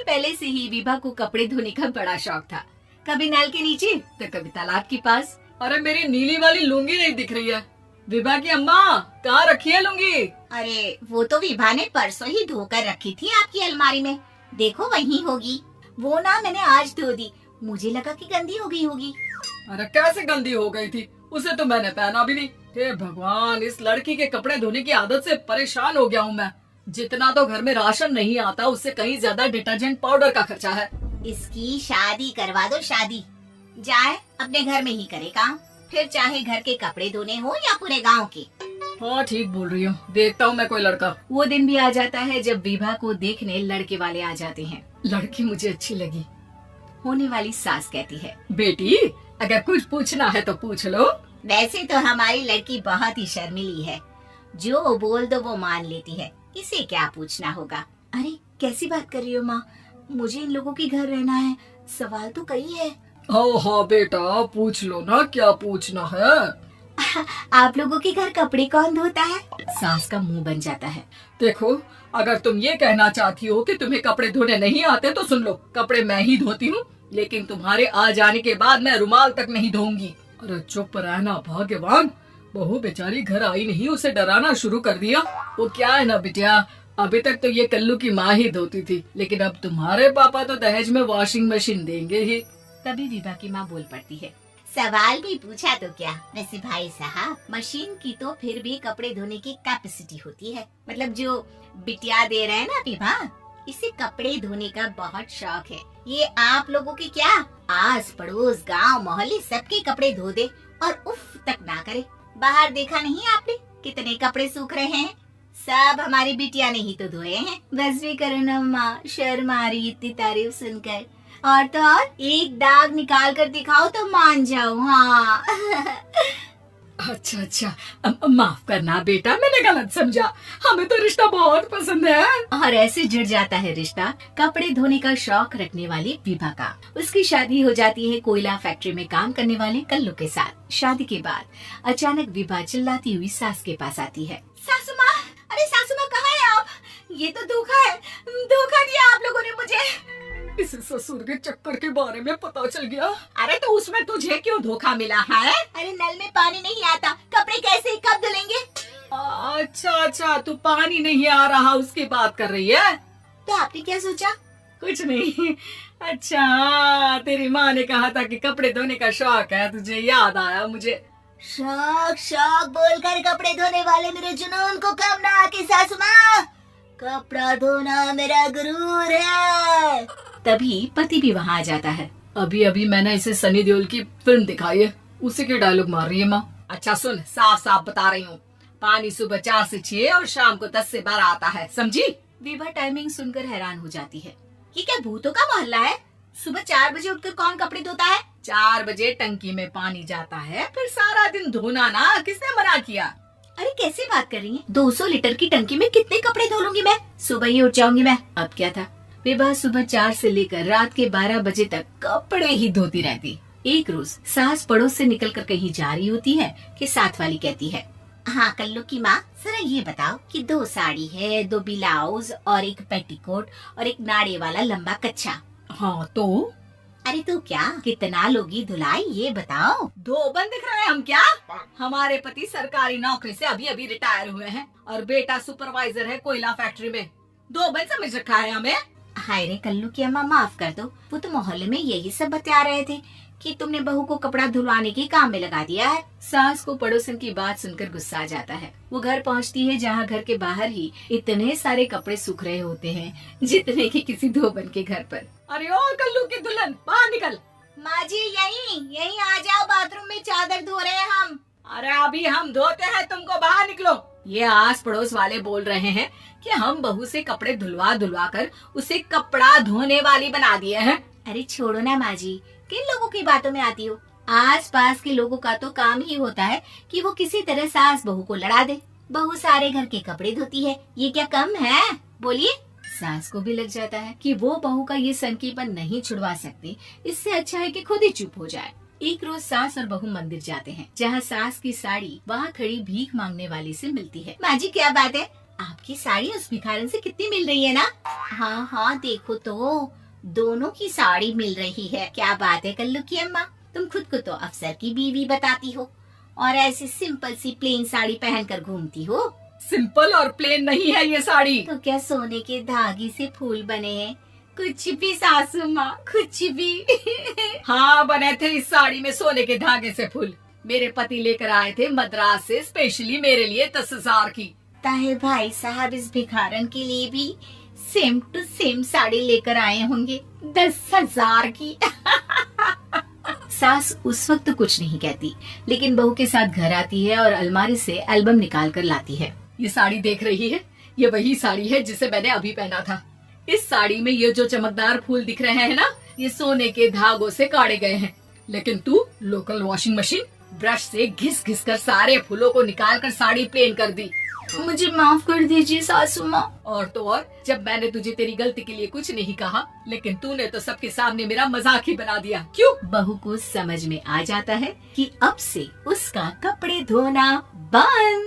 पहले से ही विभा को कपड़े धोने का बड़ा शौक था। कभी नल के नीचे तो कभी तालाब के पास। अरे मेरी नीली वाली लुंगी नहीं दिख रही है। विभा की अम्मा, कहाँ रखी है लुंगी? अरे वो तो विभा ने परसों ही धोकर रखी थी आपकी अलमारी में, देखो वहीं होगी। वो ना मैंने आज धो दी, मुझे लगा कि गंदी हो गई होगी। अरे कैसे गंदी हो गई थी, उसे तो मैंने पहना भी नहीं। हे भगवान, इस लड़की के कपड़े धोने की आदत से परेशान हो गया हूँ मैं। जितना तो घर में राशन नहीं आता, उससे कहीं ज्यादा डिटर्जेंट पाउडर का खर्चा है। इसकी शादी करवा दो, शादी जाए अपने घर में ही करे काम, फिर चाहे घर के कपड़े धोने हो या पूरे गांव के। हाँ ठीक बोल रही हूँ, देखता हूँ मैं कोई लड़का। वो दिन भी आ जाता है जब विभा को देखने लड़के वाले आ जाते हैं। लड़की मुझे अच्छी लगी। होने वाली सास कहती है, बेटी अगर कुछ पूछना है तो पूछ लो। वैसे तो हमारी लड़की बहुत ही शर्मीली है, जो बोल दो वो मान लेती है, इसे क्या पूछना होगा। अरे कैसी बात कर रही हो माँ, मुझे इन लोगों के घर रहना है, सवाल तो कई है। हाँ बेटा पूछ लो ना, क्या पूछना है। आप लोगों के घर कपड़े कौन धोता है? सास का मुंह बन जाता है। देखो, अगर तुम ये कहना चाहती हो कि तुम्हें कपड़े धोने नहीं आते तो सुन लो, कपड़े मैं ही धोती हूँ, लेकिन तुम्हारे आ जाने के बाद मैं रुमाल तक नहीं धोऊंगी। अरे चुप रहना भाग्यवान, बहू बेचारी घर आई नहीं, उसे डराना शुरू कर दिया। वो क्या है ना बिटिया, अभी तक तो ये कल्लू की माँ ही धोती थी, लेकिन अब तुम्हारे पापा तो दहेज में वॉशिंग मशीन देंगे ही। तभी विभा की माँ बोल पड़ती है, सवाल भी पूछा तो क्या। वैसे भाई साहब, मशीन की तो फिर भी कपड़े धोने की कैपेसिटी होती है, मतलब जो बिटिया दे रहे हैं ना विभा, इसे कपड़े धोने का बहुत शौक है। ये आप लोगों की क्या, आस पड़ोस गांव मोहल्ले सबके कपड़े धो दे और उफ तक ना करे। बाहर देखा नहीं आपने कितने कपड़े सूख रहे हैं, सब हमारी बिटिया ने ही तो धोए हैं। बस भी करो ना माँ, शर्म आ रही इतनी तारीफ सुनकर। और तो और एक दाग निकाल कर दिखाओ तो मान जाओ। हाँ अच्छा, माफ करना बेटा, मैंने गलत समझा, हमें तो रिश्ता बहुत पसंद है। और ऐसे जुड़ जाता है रिश्ता कपड़े धोने का शौक रखने वाली विभा का। उसकी शादी हो जाती है कोयला फैक्ट्री में काम करने वाले कल्लू के साथ। शादी के बाद अचानक विभा चिल्लाती हुई सास के पास आती है। सासू माँ, अरे सासू माँ कहाँ है आप? ये तो धोखा है, धोखा दिया आप लोगों ने मुझे। इस ससुर के चक्कर के बारे में पता चल गया। अरे तो उसमें तुझे क्यों धोखा मिला है? अरे नल में पानी नहीं आता, कपड़े कैसे कब धुलेंगे? अच्छा, तू पानी नहीं आ रहा उसकी बात कर रही है। तो आपने क्या सोचा? कुछ नहीं। अच्छा, तेरी माँ ने कहा था कि कपड़े धोने का शौक है, तुझे याद आया मुझे। शौक बोलकर कपड़े धोने वाले मेरे जुनून को कम ना आके सासू माँ, कपड़ा धोना मेरा गुरूर है। तभी पति भी वहाँ आ जाता है। अभी मैंने इसे सनी देओल की फिल्म दिखाई है, उसी के डायलॉग मार रही है माँ। अच्छा सुन, साफ साफ बता रही हूँ, पानी सुबह 4 से 6 और शाम को 10 से 12 आता है, समझी? विभा टाइमिंग सुनकर हैरान हो जाती है। ये क्या भूतों का मोहल्ला है? सुबह 4 बजे उठकर कौन कपड़े धोता है? 4 बजे टंकी में पानी जाता है, फिर सारा दिन धोना ना, किसने मना किया? अरे कैसी बात कर रही है, 200 लीटर की टंकी में कितने कपड़े धो लूंगी मैं, सुबह ही उठ जाऊंगी मैं। अब क्या था, विभा सुबह 4 से लेकर रात के 12 बजे तक कपड़े ही धोती रहती। एक रोज सास पड़ोस से निकलकर कहीं जा रही होती है कि साथ वाली कहती है, हाँ कल्लू की माँ, जरा ये बताओ कि 2 साड़ी है, 2 ब्लाउज और एक पेटीकोट और एक नाड़े वाला लंबा कच्छा। हाँ तो? अरे तो क्या, कितना लोगी धुलाई ये बताओ। 2 बन दिख रहे हैं हम क्या? हमारे पति सरकारी नौकरी से अभी रिटायर हुए हैं और बेटा सुपरवाइजर है कोयला फैक्ट्री में। 2 बन समझ रखा है हमें। हाय रे कल्लू की अम्मा, माफ कर दो, वो तो मोहल्ले में यही सब बता रहे थे कि तुमने बहू को कपड़ा धुलवाने के काम में लगा दिया है। सास को पड़ोसन की बात सुनकर गुस्सा आ जाता है। वो घर पहुंचती है जहां घर के बाहर ही इतने सारे कपड़े सूख रहे होते हैं जितने कि किसी धोबन के घर पर। अरे ओ कल्लू की दुल्हन, बाहर निकल। माँ जी यहीं आ जाओ, बाथरूम में चादर धो रहे हैं हम। अरे अभी हम धोते हैं, तुमको बाहर निकलो। ये आस पड़ोस वाले बोल रहे हैं कि हम बहू से कपड़े धुलवा कर उसे कपड़ा धोने वाली बना दिए हैं। अरे छोड़ो ना माँ जी, किन लोगों की बातों में आती हो। आस पास के लोगों का तो काम ही होता है कि वो किसी तरह सास बहू को लड़ा दे। बहू सारे घर के कपड़े धोती है, ये क्या कम है? बोलिए। सास को भी लग जाता है कि वो बहू का ये सनकीपन नहीं छुड़वा सकती, इससे अच्छा है कि खुद ही चुप हो जाए। एक रोज सास और बहू मंदिर जाते हैं, जहाँ सास की साड़ी वहाँ खड़ी भीख मांगने वाली से मिलती है। माँ जी क्या बात है, आपकी साड़ी उस भिखारन से कितनी मिल रही है ना? हाँ हाँ, देखो तो दोनों की साड़ी मिल रही है। क्या बात है कल्लू की अम्मा, तुम खुद को तो अफसर की बीवी बताती हो और ऐसी सिंपल सी प्लेन साड़ी पहनकर घूमती हो। सिंपल और प्लेन नहीं है ये साड़ी। तो क्या सोने के धागे से फूल बने हैं? कुछ भी सासू माँ, कुछ भी। हाँ, बने थे इस साड़ी में सोने के धागे से फूल। मेरे पति लेकर आए थे मद्रास से स्पेशली मेरे लिए 10,000 की। ताहे भाई साहब इस भिखारन के लिए भी सेम टू सेम साड़ी लेकर आए होंगे 10,000 की। सास उस वक्त तो कुछ नहीं कहती, लेकिन बहू के साथ घर आती है और अलमारी से एल्बम निकाल कर लाती है। ये साड़ी देख रही है, ये वही साड़ी है जिसे मैंने अभी पहना था। इस साड़ी में ये जो चमकदार फूल दिख रहे हैं ना, ये सोने के धागों से काटे गए हैं। लेकिन तू लोकल वॉशिंग मशीन ब्रश से घिस घिस कर सारे फूलों को निकाल कर साड़ी प्लेन कर दी। मुझे माफ कर दीजिए सासू माँ। और तो और, जब मैंने तुझे तेरी गलती के लिए कुछ नहीं कहा, लेकिन तूने तो सबके सामने मेरा मजाक ही बना दिया। क्यों? बहू को समझ में आ जाता है कि अब से उसका कपड़े धोना बंद।